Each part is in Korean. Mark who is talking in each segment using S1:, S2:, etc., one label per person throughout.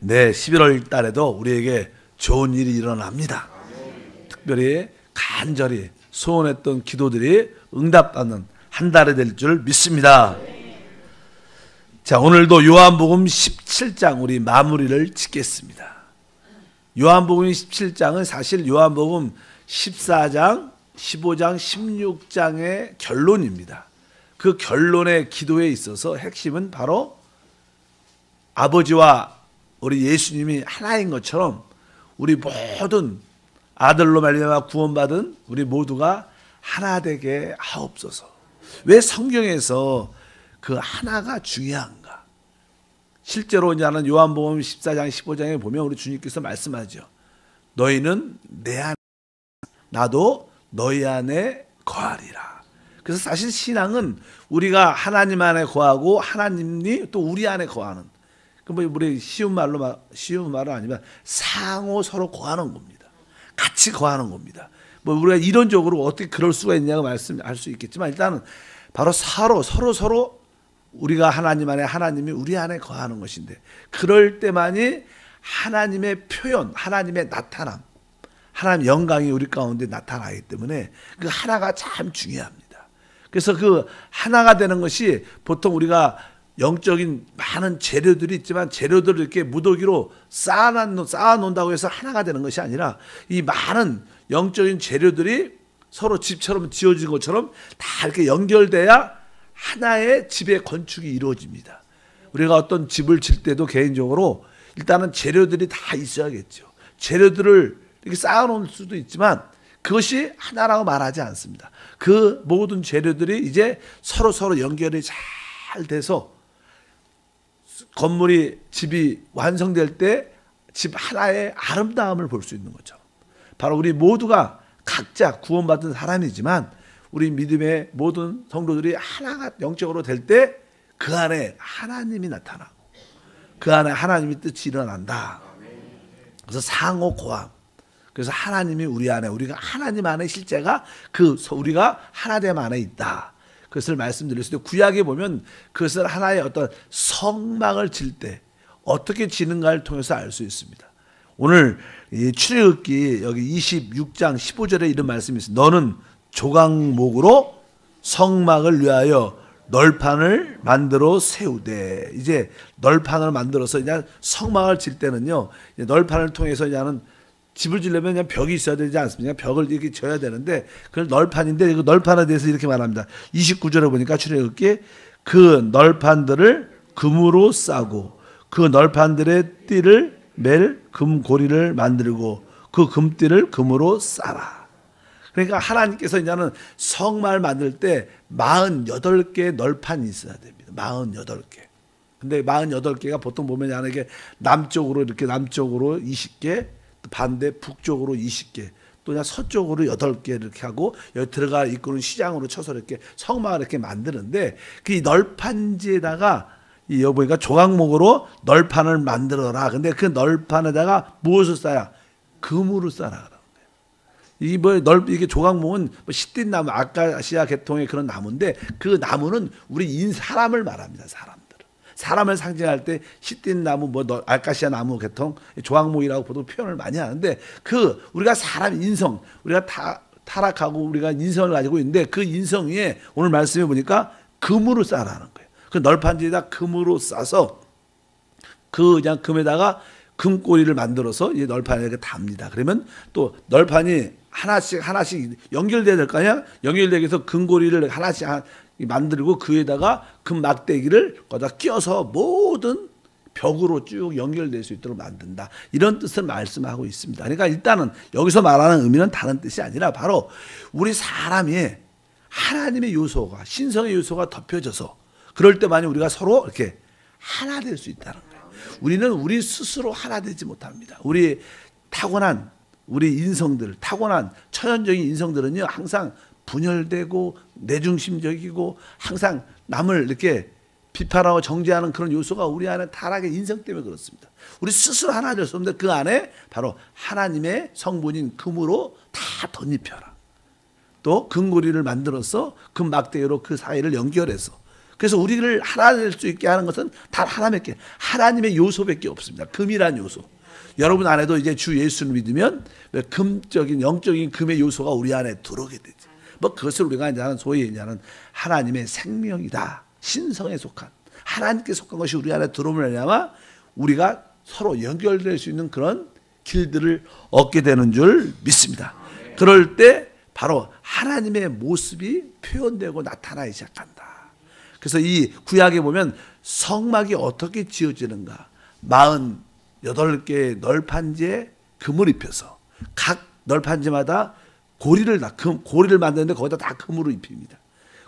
S1: 네, 11월 달에도 우리에게 좋은 일이 일어납니다. 특별히 간절히 소원했던 기도들이 응답받는 한 달이 될 줄 믿습니다. 자, 오늘도 요한복음 17장 우리 마무리를 짓겠습니다. 요한복음 17장은 사실 요한복음 14장, 15장, 16장의 결론입니다. 그 결론의 기도에 있어서 핵심은 바로 아버지와 우리 예수님이 하나인 것처럼 우리 모든 아들로 말미암아 구원받은 우리 모두가 하나 되게 하옵소서. 왜 성경에서 그 하나가 중요한가? 실제로 이제는 요한복음 14장 15장에 보면 우리 주님께서 말씀하죠. 너희는 내 안에 나도 너희 안에 거하리라. 그래서 사실 신앙은 우리가 하나님 안에 거하고 하나님이 또 우리 안에 거하는, 뭐 우리 쉬운 말은 아니면 상호 서로 거하는 겁니다. 같이 거하는 겁니다. 뭐 우리가 이론적으로 어떻게 그럴 수가 있냐고 말씀할 수 있겠지만 일단은 바로 서로 우리가 하나님 안에 하나님이 우리 안에 거하는 것인데, 그럴 때만이 하나님의 표현, 하나님의 나타남, 하나님의 영광이 우리 가운데 나타나기 때문에 그 하나가 참 중요합니다. 그래서 그 하나가 되는 것이 보통 우리가 영적인 많은 재료들이 있지만 재료들을 이렇게 무더기로 쌓아놓는다고 해서 하나가 되는 것이 아니라 이 많은 영적인 재료들이 서로 집처럼 지어진 것처럼 다 이렇게 연결돼야 하나의 집의 건축이 이루어집니다. 우리가 어떤 집을 질 때도 개인적으로 일단은 재료들이 다 있어야겠죠. 재료들을 이렇게 쌓아놓을 수도 있지만 그것이 하나라고 말하지 않습니다. 그 모든 재료들이 이제 서로 연결이 잘 돼서 건물이, 집이 완성될 때 집 하나의 아름다움을 볼 수 있는 거죠. 바로 우리 모두가 각자 구원받은 사람이지만 우리 믿음의 모든 성도들이 하나가 영적으로 될 때 그 안에 하나님이 나타나고 그 안에 하나님의 뜻이 일어난다. 그래서 상호 고함. 그래서 하나님이 우리 안에, 우리가 하나님 안에 실제가 우리가 하나됨 안에 있다. 그것을 말씀드렸을 때 구약에 보면 그것을 하나의 어떤 성막을 질 때 어떻게 지는가를 통해서 알 수 있습니다. 오늘 이 출애굽기 여기 26장 15절에 이런 말씀이 있습니다. 너는 조각목으로 성막을 위하여 널판을 만들어 세우되. 이제 널판을 만들어서 그냥 성막을 질 때는요, 널판을 통해서 그냥은 집을 지려면 그냥 벽이 있어야 되지 않습니까? 벽을 이렇게 져야 되는데 그걸 널판인데 그 널판에 대해서 이렇게 말합니다. 29절에 보니까 출애굽기 그 널판들을 금으로 싸고 그 널판들의 띠를 맬 금고리를 만들고 그 금띠를 금으로 싸라. 그러니까 하나님께서 이제는 성막을 만들 때 48개의 널판이 있어야 됩니다. 48개. 근데 48개가 보통 보면 이게 남쪽으로 이렇게 남쪽으로 20개, 반대 북쪽으로 20개, 또 그냥 서쪽으로 8개 이렇게 하고 여기 들어가 있고는 시장으로 쳐서 이렇게 성막을 이렇게 만드는데 그 널판지에다가 이 여기 보니까 조각목으로 널판을 만들어라. 근데 그 널판에다가 무엇을 쌓아야? 금으로 쌓아라. 이게 조각목은 시띠 나무, 아카시아 계통의 그런 나무인데 그 나무는 우리 사람을 말합니다. 사람을 상징할 때 시띠 나무, 아카시아 나무 계통, 조각목이라고 보통 표현을 많이 하는데 우리가 사람 인성, 우리가 타락하고 우리가 인성을 가지고 있는데 그 인성 위에 오늘 말씀해 보니까 금으로 쌓아라는 거예요. 그 널판지에다 금으로 싸서 그냥 금에다가 금꼬리를 만들어서 이 널판에 이렇게 답니다. 그러면 또 널판이 하나씩 연결돼야 될 거 아니야? 연결되기 위해서 금고리를 하나씩 만들고 그 위에다가 금 막대기를 거기다 끼워서 모든 벽으로 쭉 연결될 수 있도록 만든다. 이런 뜻을 말씀하고 있습니다. 그러니까 일단은 여기서 말하는 의미는 다른 뜻이 아니라 바로 우리 사람이 하나님의 요소가, 신성의 요소가 덮여져서 그럴 때만이 우리가 서로 이렇게 하나 될 수 있다는 거예요. 우리는 우리 스스로 하나 되지 못합니다. 우리 타고난 타고난 천연적인 인성들은요, 항상 분열되고 내중심적이고 항상 남을 이렇게 비판하고 정죄하는 그런 요소가 우리 안에 타락의 인성 때문에 그렇습니다. 우리 스스로 하나 될 수 없는데 그 안에 바로 하나님의 성분인 금으로 다 덧입혀라. 또 금고리를 만들어서 금 막대기로 그 사이를 연결해서 그래서 우리를 하나 될 수 있게 하는 것은 단 하나밖에, 하나님의 요소밖에 없습니다. 금이란 요소. 여러분 안에도 이제 주 예수를 믿으면 금적인 영적인 금의 요소가 우리 안에 들어오게 되지. 뭐 그것을 우리가 이제 소위 얘기하는 하나님의 생명이다. 신성에 속한 하나님께 속한 것이 우리 안에 들어오면 우리가 서로 연결될 수 있는 그런 길들을 얻게 되는 줄 믿습니다. 그럴 때 바로 하나님의 모습이 표현되고 나타나기 시작한다. 그래서 이 구약에 보면 성막이 어떻게 지어지는가, 48개의 널판지에 금을 입혀서 각 널판지마다 고리를 만드는데 거기다 다 금으로 입힙니다.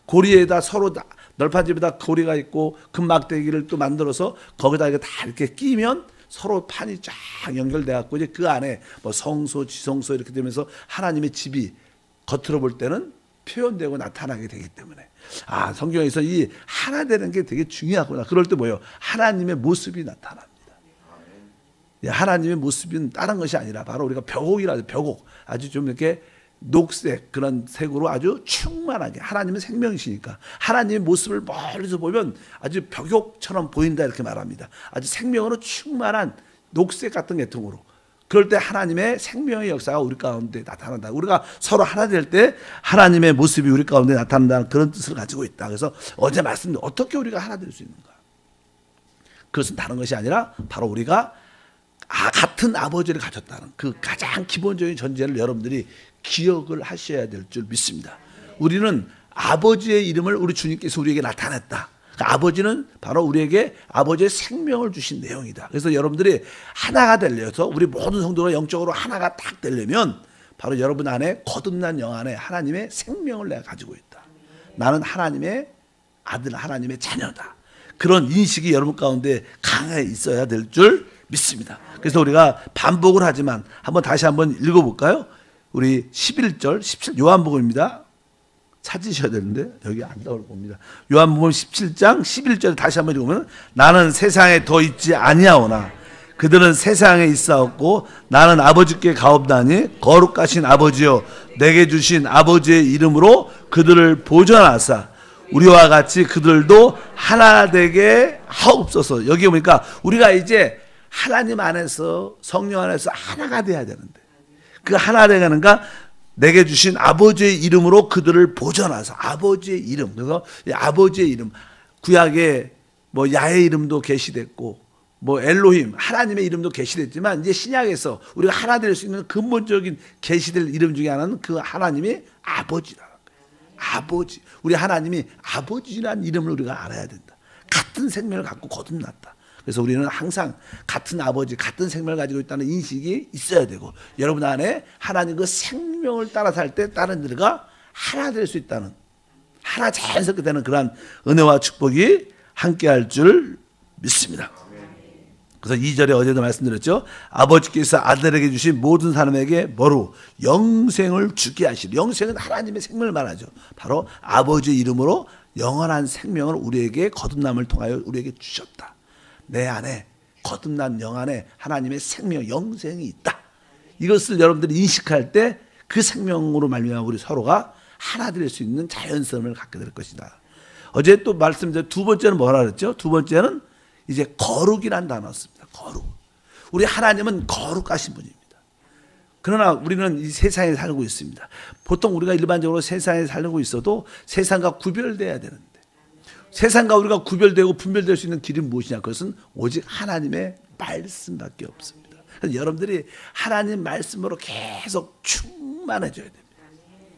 S1: 고리에다 서로 널판지에다 고리가 있고 금막대기를 또 만들어서 거기다 이렇게 끼면 서로 판이 쫙 연결돼 갖고 이제 그 안에 뭐 성소, 지성소 이렇게 되면서 하나님의 집이 겉으로 볼 때는 표현되고 나타나게 되기 때문에 성경에서 이 하나 되는 게 되게 중요하구나. 그럴 때 뭐예요? 하나님의 모습이 나타납니다. 하나님의 모습은 다른 것이 아니라 바로 우리가 벽옥이라죠. 벽옥. 아주 좀 이렇게 녹색 그런 색으로 아주 충만하게, 하나님은 생명이시니까 하나님의 모습을 멀리서 보면 아주 벽옥처럼 보인다 이렇게 말합니다. 아주 생명으로 충만한 녹색 같은 계통으로. 그럴 때 하나님의 생명의 역사가 우리 가운데 나타난다. 우리가 서로 하나 될 때 하나님의 모습이 우리 가운데 나타난다는 그런 뜻을 가지고 있다. 그래서 어제 말씀드린 어떻게 우리가 하나 될 수 있는가? 그것은 다른 것이 아니라 바로 우리가 같은 아버지를 가졌다는 그 가장 기본적인 전제를 여러분들이 기억을 하셔야 될 줄 믿습니다. 우리는 아버지의 이름을 우리 주님께서 우리에게 나타냈다. 그러니까 아버지는 바로 우리에게 아버지의 생명을 주신 내용이다. 그래서 여러분들이 하나가 되려서 우리 모든 성도가 영적으로 하나가 딱 되려면 바로 여러분 안에 거듭난 영 안에 하나님의 생명을 내가 가지고 있다. 나는 하나님의 아들, 하나님의 자녀다. 그런 인식이 여러분 가운데 강해 있어야 될 줄 믿습니다. 그래서 우리가 반복을 하지만 다시 한번 읽어볼까요? 우리 11절, 17 요한복음입니다. 찾으셔야 되는데 여기 안 나올 겁니다. 요한복음 17장 11절 다시 한번 읽으면 나는 세상에 더 있지 아니하오나 그들은 세상에 있사옵고 나는 아버지께 가옵나니 거룩하신 아버지여 내게 주신 아버지의 이름으로 그들을 보존하사 우리와 같이 그들도 하나 되게 하옵소서. 여기 보니까 우리가 이제 하나님 안에서 성령 안에서 하나가 돼야 되는데 그 하나 되는가 내게 주신 아버지의 이름으로 그들을 보존하사. 아버지의 이름. 그래서 아버지의 이름, 구약에 뭐 야의 이름도 계시됐고 뭐 엘로힘 하나님의 이름도 계시됐지만 이제 신약에서 우리가 하나 될 수 있는 근본적인 계시될 이름 중에 하나는 그 하나님이 아버지라는 거예요. 아버지. 우리 하나님이 아버지라는 이름을 우리가 알아야 된다. 같은 생명을 갖고 거듭났다. 그래서 우리는 항상 같은 아버지, 같은 생명을 가지고 있다는 인식이 있어야 되고 여러분 안에 하나님 그 생명을 따라 살 때 다른 들과 하나 될 수 있다는, 하나 자연스럽게 되는 그러한 은혜와 축복이 함께할 줄 믿습니다. 그래서 2절에 어제도 말씀드렸죠. 아버지께서 아들에게 주신 모든 사람에게 뭐로? 영생을 주게 하시리. 영생은 하나님의 생명을 말하죠. 바로 아버지의 이름으로 영원한 생명을 우리에게 거듭남을 통하여 우리에게 주셨다. 내 안에 거듭난 영 안에 하나님의 생명, 영생이 있다. 이것을 여러분들이 인식할 때 그 생명으로 말미암아 우리 서로가 하나 될 수 있는 자연성을 갖게 될 것이다. 어제 또 말씀드린 두 번째는 뭐라 그랬죠? 두 번째는 이제 거룩이라는 단어였습니다. 거룩. 우리 하나님은 거룩하신 분입니다. 그러나 우리는 이 세상에 살고 있습니다. 보통 우리가 일반적으로 세상에 살고 있어도 세상과 구별돼야 되는데 세상과 우리가 구별되고 분별될 수 있는 길이 무엇이냐? 그것은 오직 하나님의 말씀밖에 없습니다. 그래서 여러분들이 하나님 말씀으로 계속 충만해져야 됩니다.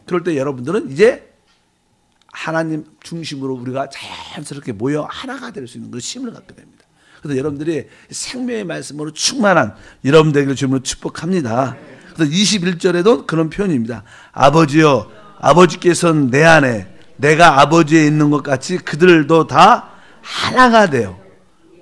S1: 그럴 때 여러분들은 이제 하나님 중심으로 우리가 자연스럽게 모여 하나가 될 수 있는 그 힘을 갖게 됩니다. 그래서 여러분들이 생명의 말씀으로 충만한 여러분 되기를 주님으로 축복합니다. 그래서 21절에도 그런 표현입니다. 아버지여, 아버지께서는 내 안에 내가 아버지에 있는 것 같이 그들도 다 하나가 되어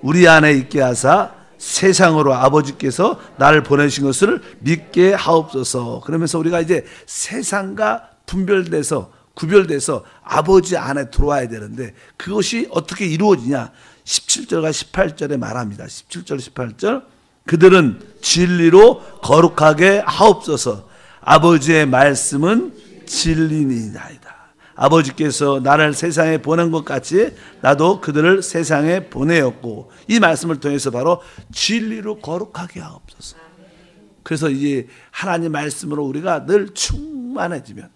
S1: 우리 안에 있게 하사 세상으로 아버지께서 나를 보내신 것을 믿게 하옵소서. 그러면서 우리가 이제 세상과 분별돼서 구별돼서 아버지 안에 들어와야 되는데 그것이 어떻게 이루어지냐? 17절과 18절에 말합니다. 17절 18절 그들은 진리로 거룩하게 하옵소서. 아버지의 말씀은 진리니이다. 아버지께서 나를 세상에 보낸 것 같이 나도 그들을 세상에 보내었고, 이 말씀을 통해서 바로 진리로 거룩하게 하옵소서. 그래서 이제 하나님 말씀으로 우리가 늘 충만해지면,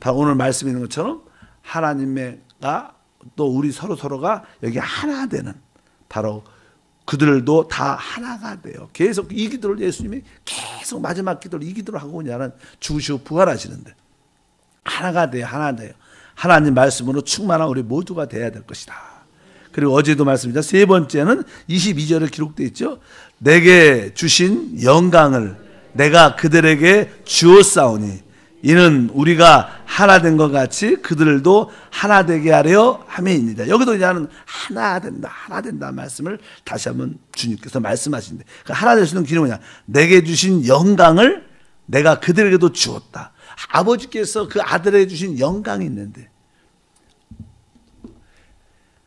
S1: 바로 오늘 말씀이 있는 것처럼 하나님과 또 우리 서로가 여기 하나 되는, 바로 그들도 다 하나가 돼요. 계속 이 기도를 예수님이 계속 마지막 기도를 이 기도를 하고 오냐는, 죽으시고 부활하시는데 하나가 돼요. 하나 돼요. 하나님 말씀으로 충만한 우리 모두가 돼야 될 것이다. 그리고 어제도 말씀드렸습니다. 세 번째는 22절에 기록되어 있죠. 내게 주신 영광을 내가 그들에게 주었사오니 이는 우리가 하나 된 것 같이 그들도 하나 되게 하려 함이니이다. 여기도 이제 하나 된다 말씀을 다시 한번 주님께서 말씀하시는데, 그 하나 될 수 있는 기능은 뭐냐? 내게 주신 영광을 내가 그들에게도 주었다. 아버지께서 그 아들에게 주신 영광이 있는데,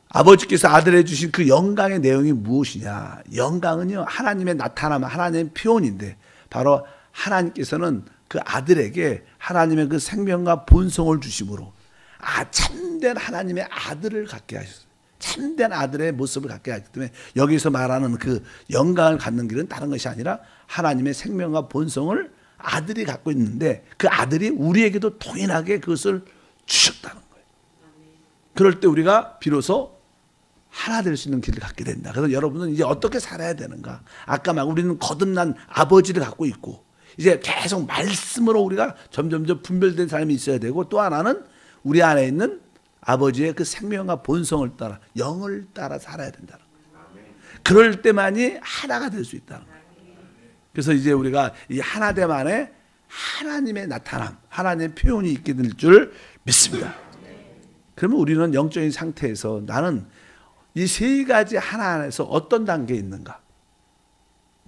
S1: 아버지께서 아들에게 주신 그 영광의 내용이 무엇이냐? 영광은요, 하나님의 나타남, 하나님의 표현인데, 바로 하나님께서는 그 아들에게 하나님의 그 생명과 본성을 주심으로 참된 하나님의 아들을 갖게 하셨어요. 참된 아들의 모습을 갖게 하기 때문에 여기서 말하는 그 영광을 갖는 길은 다른 것이 아니라 하나님의 생명과 본성을 아들이 갖고 있는데, 그 아들이 우리에게도 동일하게 그것을 주셨다는 거예요. 그럴 때 우리가 비로소 하나 될 수 있는 길을 갖게 된다. 그래서 여러분은 이제 어떻게 살아야 되는가? 아까 막 우리는 거듭난 아버지를 갖고 있고, 이제 계속 말씀으로 우리가 점점점 분별된 삶이 있어야 되고, 또 하나는 우리 안에 있는 아버지의 그 생명과 본성을 따라, 영을 따라 살아야 된다는 거예요. 그럴 때만이 하나가 될 수 있다는 거예요. 그래서 이제 우리가 이 하나됨 안에 하나님의 나타남, 하나님의 표현이 있게 될 줄 믿습니다. 그러면 우리는 영적인 상태에서 나는 이 세 가지 하나 안에서 어떤 단계에 있는가?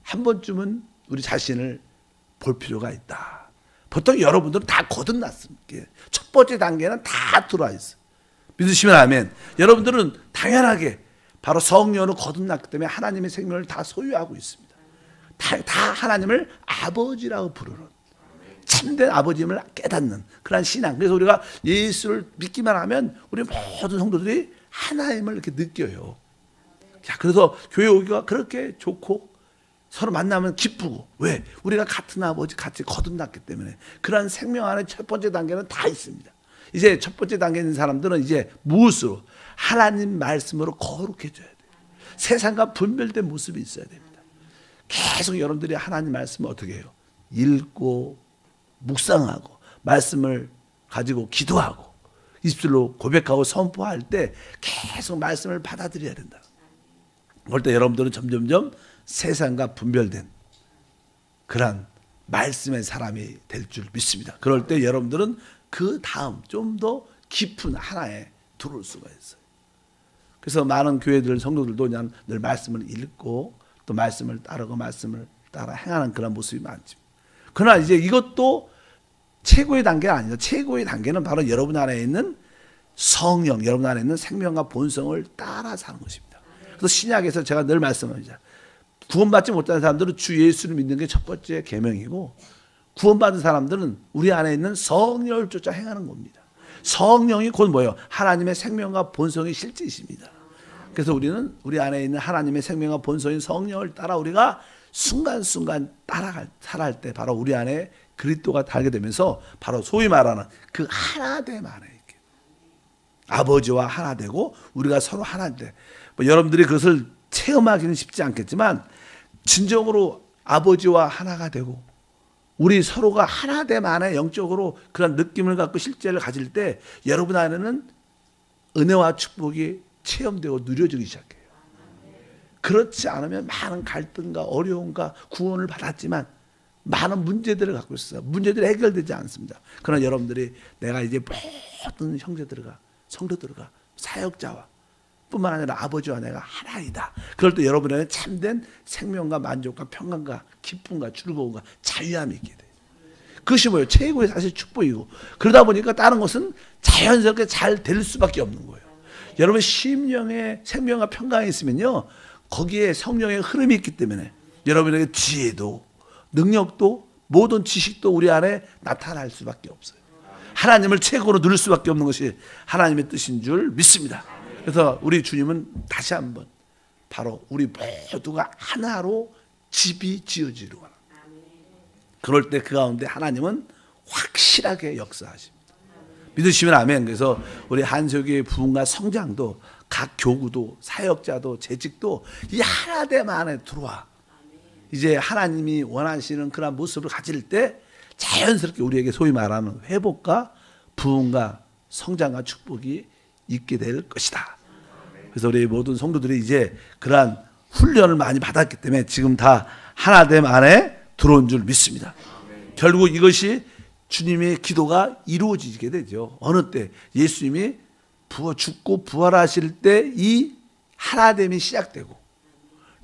S1: 한 번쯤은 우리 자신을 볼 필요가 있다. 보통 여러분들은 다 거듭났습니다. 첫 번째 단계는 다 들어와 있어요. 믿으시면 아멘. 여러분들은 당연하게 바로 성령으로 거듭났기 때문에 하나님의 생명을 다 소유하고 있습니다. 다 하나님을 아버지라고 부르는, 참된 아버지임을 깨닫는 그런 신앙. 그래서 우리가 예수를 믿기만 하면 우리 모든 성도들이 하나임을 이렇게 느껴요. 자, 그래서 교회 오기가 그렇게 좋고 서로 만나면 기쁘고, 왜? 우리가 같은 아버지 같이 거듭났기 때문에. 그런 생명 안에 첫 번째 단계는 다 있습니다. 이제 첫 번째 단계에 있는 사람들은 이제 무엇으로? 하나님 말씀으로 거룩해져야 돼요. 세상과 분별된 모습이 있어야 됩니다. 계속 여러분들이 하나님 말씀을 어떻게 해요? 읽고 묵상하고 말씀을 가지고 기도하고 입술로 고백하고 선포할 때 계속 말씀을 받아들여야 된다. 그럴 때 여러분들은 점점점 세상과 분별된 그런 말씀의 사람이 될 줄 믿습니다. 그럴 때 여러분들은 그 다음 좀 더 깊은 하나에 들어올 수가 있어요. 그래서 많은 교회들 성도들도 그냥 늘 말씀을 읽고 또 말씀을 따르고 말씀을 따라 행하는 그런 모습이 많죠. 그러나 이제 이것도 최고의 단계가 아니다. 최고의 단계는 바로 여러분 안에 있는 성령, 여러분 안에 있는 생명과 본성을 따라 사는 것입니다. 그래서 신약에서 제가 늘 말씀합니다. 구원받지 못하는 사람들은 주 예수를 믿는 게 첫 번째 계명이고, 구원받은 사람들은 우리 안에 있는 성령을 쫓아 행하는 겁니다. 성령이 곧 뭐예요? 하나님의 생명과 본성이 실제이십니다. 그래서 우리는 우리 안에 있는 하나님의 생명과 본성인 성령을 따라 우리가 순간순간 살아갈 때 바로 우리 안에 그리스도가 달게 되면서 바로 소위 말하는 그 하나됨 안에 이렇게 아버지와 하나 되고 우리가 서로 하나 돼. 뭐 여러분들이 그것을 체험하기는 쉽지 않겠지만 진정으로 아버지와 하나가 되고 우리 서로가 하나됨 안에 영적으로 그런 느낌을 갖고 실제를 가질 때 여러분 안에는 은혜와 축복이 체험되고 누려지기 시작해요. 그렇지 않으면 많은 갈등과 어려움과 구원을 받았지만 많은 문제들을 갖고 있어요. 문제들이 해결되지 않습니다. 그러나 여러분들이 내가 이제 모든 형제들과 성도들과 사역자와 뿐만 아니라 아버지와 내가 하나이다. 그럴 때 여러분에게 참된 생명과 만족과 평강과 기쁨과 즐거움과 자유함이 있게 돼요. 그것이 뭐예요? 최고의 사실 축복이고, 그러다 보니까 다른 것은 자연스럽게 잘 될 수밖에 없는 거예요. 여러분 심령에 생명과 평강이 있으면요, 거기에 성령의 흐름이 있기 때문에 여러분에게 지혜도 능력도 모든 지식도 우리 안에 나타날 수밖에 없어요. 하나님을 최고로 누릴 수밖에 없는 것이 하나님의 뜻인 줄 믿습니다. 그래서 우리 주님은 다시 한번 바로 우리 모두가 하나로 집이 지어지려고 하는, 그럴 때 그 가운데 하나님은 확실하게 역사하십니다. 믿으시면 아멘. 그래서 우리 한석의 부흥과 성장도, 각 교구도, 사역자도, 재직도 이 하나됨 안에 들어와 이제 하나님이 원하시는 그런 모습을 가질 때 자연스럽게 우리에게 소위 말하는 회복과 부흥과 성장과 축복이 있게 될 것이다. 그래서 우리 모든 성도들이 이제 그러한 훈련을 많이 받았기 때문에 지금 다 하나됨 안에 들어온 줄 믿습니다. 결국 이것이 주님의 기도가 이루어지게 되죠. 어느 때 예수님이 죽고 부활하실 때 이 하나됨이 시작되고,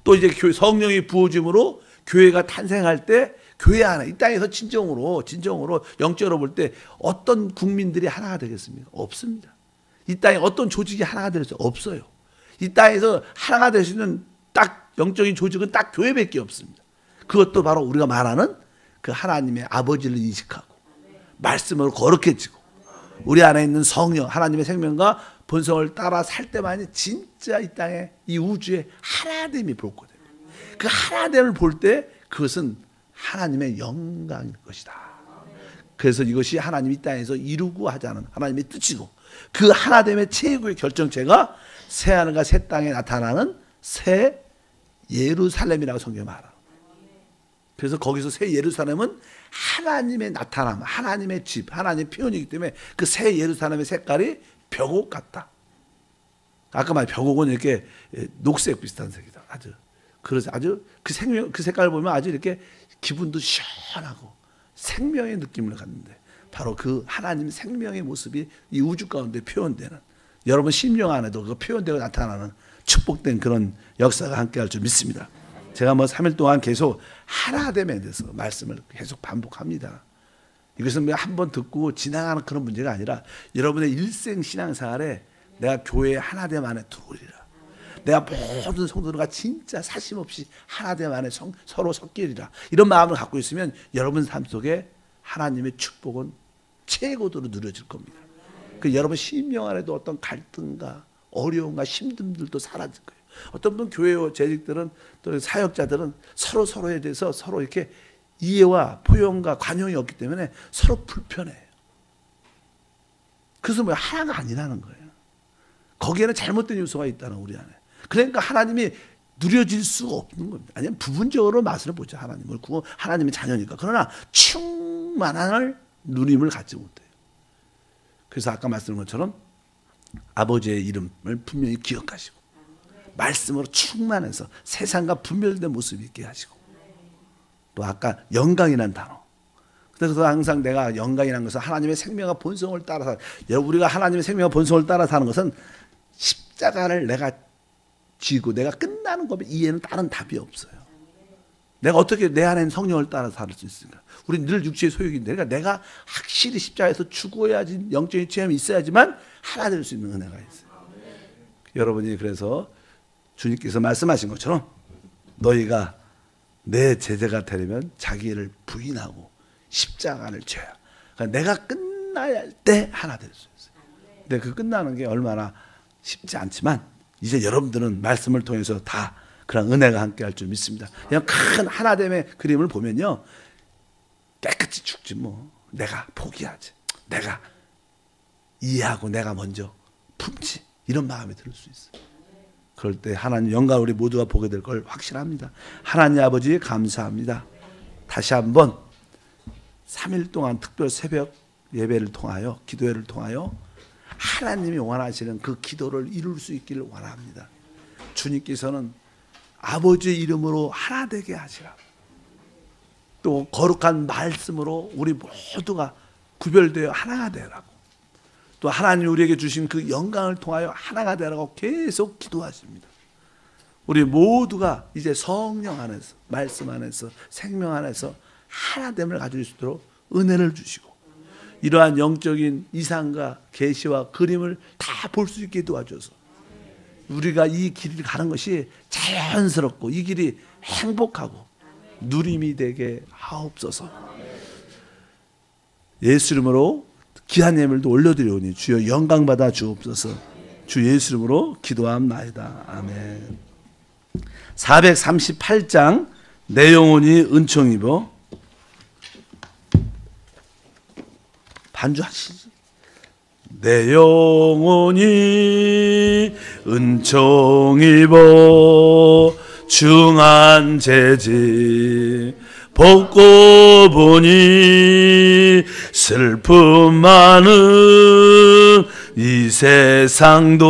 S1: 또 이제 성령이 부어짐으로 교회가 탄생할 때 교회 안에 이 땅에서 진정으로 영적으로 볼 때 어떤 국민들이 하나가 되겠습니까? 없습니다. 이 땅에 어떤 조직이 하나가 될 수 없어요. 이 땅에서 하나가 될 수 있는 딱 영적인 조직은 딱 교회밖에 없습니다. 그것도 바로 우리가 말하는 그 하나님의 아버지를 인식하고 말씀으로 거룩해지고 우리 안에 있는 성령, 하나님의 생명과 본성을 따라 살 때만이 진짜 이 땅에, 이 우주에 하나됨이 볼거든요. 그 하나됨을 볼 때 그것은 하나님의 영광일 것이다. 그래서 이것이 하나님이 이 땅에서 이루고 하자는 하나님의 뜻이고, 그 하나됨의 최고의 결정체가 새하늘과 새 땅에 나타나는 새 예루살렘이라고 성경에 말합니다. 그래서 거기서 새 예루살렘은 하나님의 나타남, 하나님의 집, 하나님의 표현이기 때문에 그 새 예루살렘의 색깔이 벽옥 같다. 아까 말한 벽옥은 이렇게 녹색 비슷한 색이다. 그래서 아주 그 색깔을 보면 아주 이렇게 기분도 시원하고 생명의 느낌을 갖는데, 바로 그 하나님 생명의 모습이 이 우주 가운데 표현되는, 여러분 심령 안에도 그 표현되고 나타나는 축복된 그런 역사가 함께할 줄 믿습니다. 제가 3일 동안 계속 하나됨에 대해서 말씀을 계속 반복합니다. 이것은 한 번 듣고 지나가는 그런 문제가 아니라 여러분의 일생 신앙생활에 내가 교회의 하나됨 안에 들어오리라. 내가 모든 성도들과 진짜 사심없이 하나됨 안에 서로 섞이리라. 이런 마음을 갖고 있으면 여러분 삶 속에 하나님의 축복은 최고도로 누려질 겁니다. 그 여러분 심령 안에도 어떤 갈등과 어려움과 힘듦들도 사라질 거예요. 어떤 분 교회와 재직들은 또 사역자들은 서로에 대해서 서로 이렇게 이해와 포용과 관용이 없기 때문에 서로 불편해요. 그래서 하나가 아니라는 거예요. 거기에는 잘못된 요소가 있다는, 우리 안에. 그러니까 하나님이 누려질 수가 없는 겁니다. 아니면 부분적으로 맛을 보죠. 하나님을 구원, 하나님의 자녀니까. 그러나 충만한 누림을 갖지 못해요. 그래서 아까 말씀드린 것처럼 아버지의 이름을 분명히 기억하시고 말씀으로 충만해서 세상과 분별된 모습이 있게 하시고, 또 아까 영광이라는 단어, 그래서 항상 내가 영광이라는 것은 하나님의 생명과 본성을 따라서, 우리가 하나님의 생명과 본성을 따라 사는 것은 십자가를 내가 지고 내가 끝나는 거면 이해는 다른 답이 없어요. 내가 어떻게 내 안에 성령을 따라 살 수 있습니까? 우리 늘 육체의 소유인데, 그러니까 내가 확실히 십자가에서 죽어야지, 영적인 체험이 있어야지만 하나 될 수 있는 은혜가 있어요. 여러분이 그래서 주님께서 말씀하신 것처럼 너희가 내 제자가 되려면 자기를 부인하고 십자가를 져야, 그러니까 내가 끝나야 할 때 하나 될 수 있어요. 근데 그 끝나는 게 얼마나 쉽지 않지만 이제 여러분들은 말씀을 통해서 다 그런 은혜가 함께할 줄 믿습니다. 그냥 큰 하나됨의 그림을 보면요, 깨끗이 죽지 뭐, 내가 포기하지, 내가 이해하고 내가 먼저 품지, 이런 마음이 들 수 있어요. 그럴 때 하나님 영광을 우리 모두가 보게 될 걸 확신합니다. 하나님 아버지 감사합니다. 다시 한번 3일 동안 특별 새벽 예배를 통하여, 기도회를 통하여 하나님이 원하시는 그 기도를 이룰 수 있기를 원합니다. 주님께서는 아버지의 이름으로 하나 되게 하시라. 또 거룩한 말씀으로 우리 모두가 구별되어 하나가 되라고, 또 하나님 우리에게 주신 그 영광을 통하여 하나가 되라고 계속 기도하십니다. 우리 모두가 이제 성령 안에서, 말씀 안에서, 생명 안에서 하나됨을 가질 수 있도록 은혜를 주시고, 이러한 영적인 이상과 계시와 그림을 다 볼 수 있게 도와줘서 우리가 이 길을 가는 것이 자연스럽고 이 길이 행복하고 누림이 되게 하옵소서. 예수 이름으로 귀한 예물도 올려드리오니 주여 영광받아 주옵소서. 주 예수 이름으로 기도함나이다. 아멘. 438장 내 영혼이 은총 입어. 반주하시지. 내 영혼이 은총 입어 중한 재지 벗고 보니 슬픔 많은 이 세상도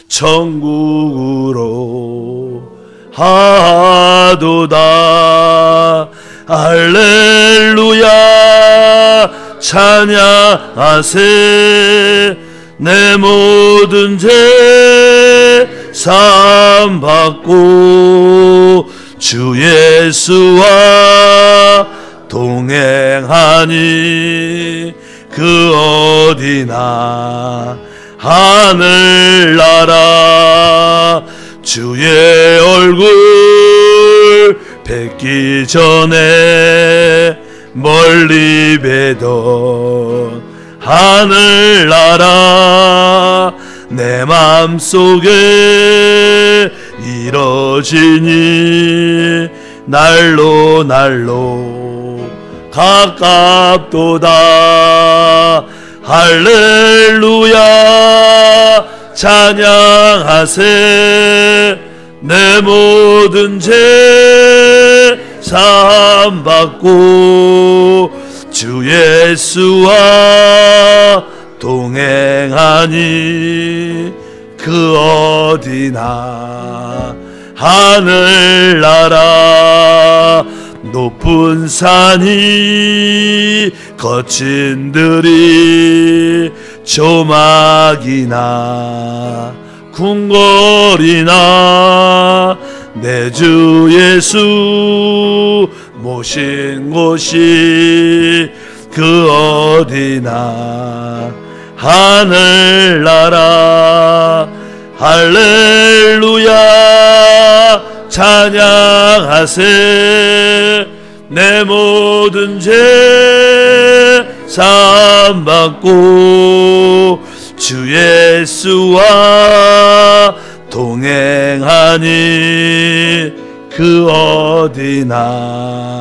S1: 천국으로 하도다. 할렐루야 찬양하세. 내 모든 죄 사함 받고 주 예수와 동행하니 그 어디나 하늘나라. 주의 얼굴 뵙기 전에 멀리 뵈던 하늘나라 내 맘속에 이뤄지니 날로 날로 가깝도다. 할렐루야 찬양하세. 내 모든 죄 사함 받고 주 예수와 동행하니 그 어디나 하늘나라. 높은 산이 거친 들이 조막이나 궁궐이나 내 주 예수 모신 곳이 그 어디나 하늘나라. 할렐루야 찬양하세. 내 모든 죄 사함 받고 주 예수와 동행하니 그 어디나